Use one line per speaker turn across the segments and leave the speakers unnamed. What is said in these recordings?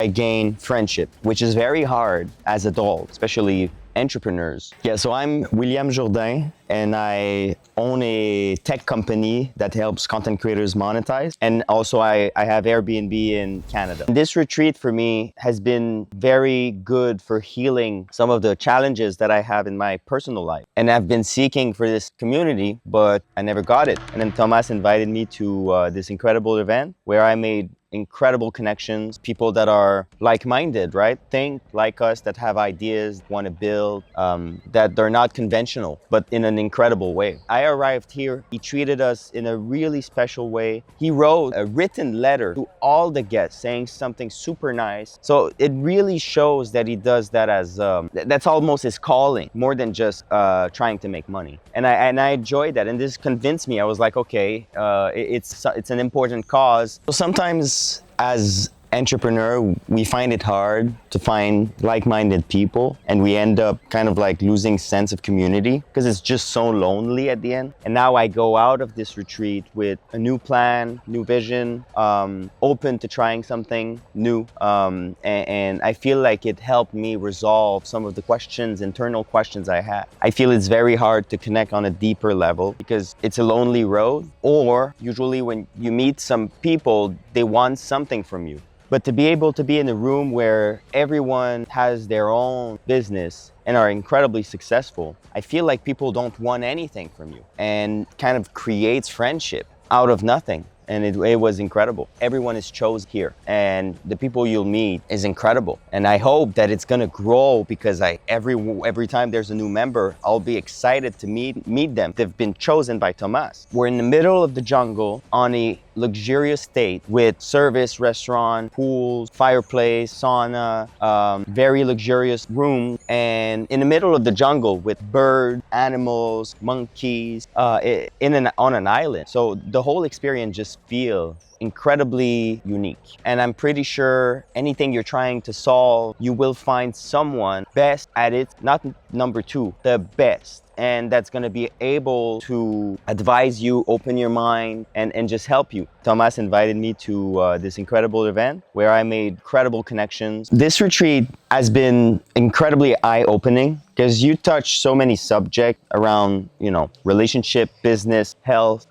I gain friendship, which is very hard as adults, especially entrepreneurs. Yeah, so I'm William Jourdain, and I own a tech company that helps content creators monetize. And also I have Airbnb in Canada. This retreat for me has been very good for healing some of the challenges that I have in my personal life. And I've been seeking for this community, but I never got it. And then Thomas invited me to this incredible event where I made incredible connections, people that are like-minded, right? Think like us, that have ideas, want to build, that they're not conventional, but in an incredible way. I arrived here, he treated us in a really special way. He wrote a written letter to all the guests saying something super nice. So it really shows that he does that as, that's almost his calling, more than just trying to make money. And I enjoyed that, and this convinced me. I was like, okay, it's an important cause. So sometimes as entrepreneur, we find it hard to find like-minded people, and we end up kind of like losing sense of community because it's just so lonely at the end. And now I go out of this retreat with a new plan, new vision, open to trying something new, and I feel like it helped me resolve some of the questions, internal questions I had. I feel it's very hard to connect on a deeper level because it's a lonely road, or usually when you meet some people, they want something from you. But to be able to be in a room where everyone has their own business and are incredibly successful, I feel like people don't want anything from you, and kind of creates friendship out of nothing. And it was incredible. Everyone is chosen here, and the people you'll meet is incredible. And I hope that it's gonna grow because every time there's a new member, I'll be excited to meet them. They've been chosen by Thomas. We're in the middle of the jungle on a luxurious estate with service, restaurant, pools, fireplace, sauna, very luxurious room, and in the middle of the jungle with birds, animals, monkeys, on an island. So the whole experience just feel incredibly unique. And I'm pretty sure anything you're trying to solve, you will find someone best at it, not number two, the best. And that's gonna be able to advise you, open your mind, and just help you. Thomas invited me to this incredible event where I made incredible connections. This retreat has been incredibly eye-opening because you touch so many subjects around, relationship, business, health,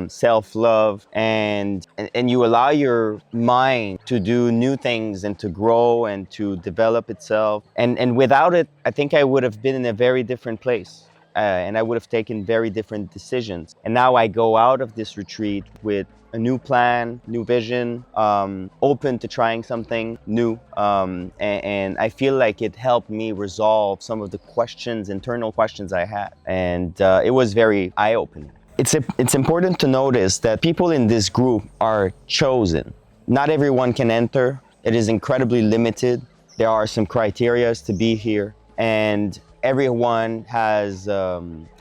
self-love, and you allow your mind to do new things and to grow and to develop itself. And without it, I think I would have been in a very different place. And I would have taken very different decisions. And now I go out of this retreat with a new plan, new vision, open to trying something new. And I feel like it helped me resolve some of the internal questions I had. And it was very eye-opening. It's important to notice that people in this group are chosen. Not everyone can enter. It is incredibly limited. There are some criteria to be here. And everyone has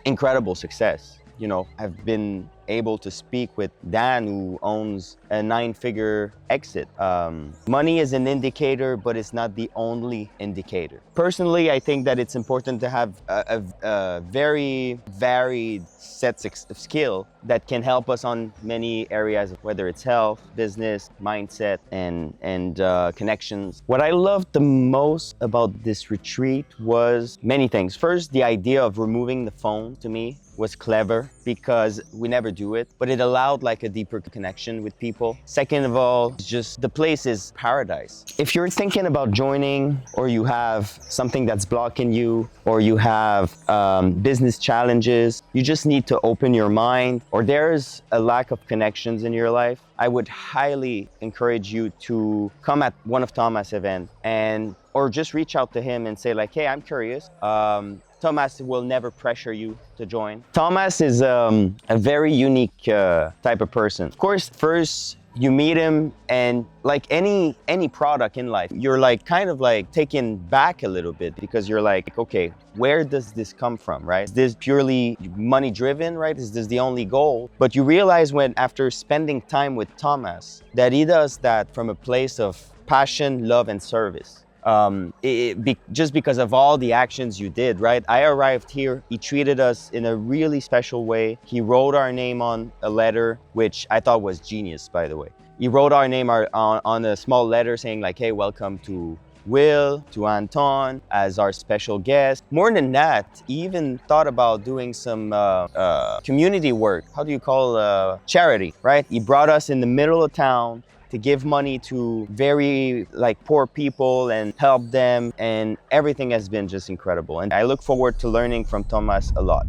incredible success. I've been able to speak with Dan, who owns a 9-figure exit. Money is an indicator, but it's not the only indicator. Personally, I think that it's important to have a very varied set of skill that can help us on many areas, whether it's health, business, mindset, and connections. What I loved the most about this retreat was many things. First, the idea of removing the phone to me was clever because we never do it, but it allowed like a deeper connection with people. Second of all, just the place is paradise. If you're thinking about joining, or you have something that's blocking you, or you have business challenges, you just need to open your mind, or there's a lack of connections in your life, I would highly encourage you to come at one of Thomas' events, or just reach out to him and say like, hey, I'm curious. Thomas will never pressure you to join. Thomas is a very unique type of person. Of course, first you meet him, and like any product in life, you're like kind of like taken back a little bit because you're like, okay, where does this come from, right? Is this purely money driven, right? Is this the only goal? But you realize after spending time with Thomas, that he does that from a place of passion, love, and service. Just because of all the actions you did, right? I arrived here, he treated us in a really special way. He wrote our name on a letter, which I thought was genius, by the way. He wrote our name on a small letter saying like, hey, welcome to Will, to Anton as our special guest. More than that, he even thought about doing some community work. How do you call charity, right? He brought us in the middle of town to give money to very poor people and help them, and everything has been just incredible. And I look forward to learning from Thomas a lot.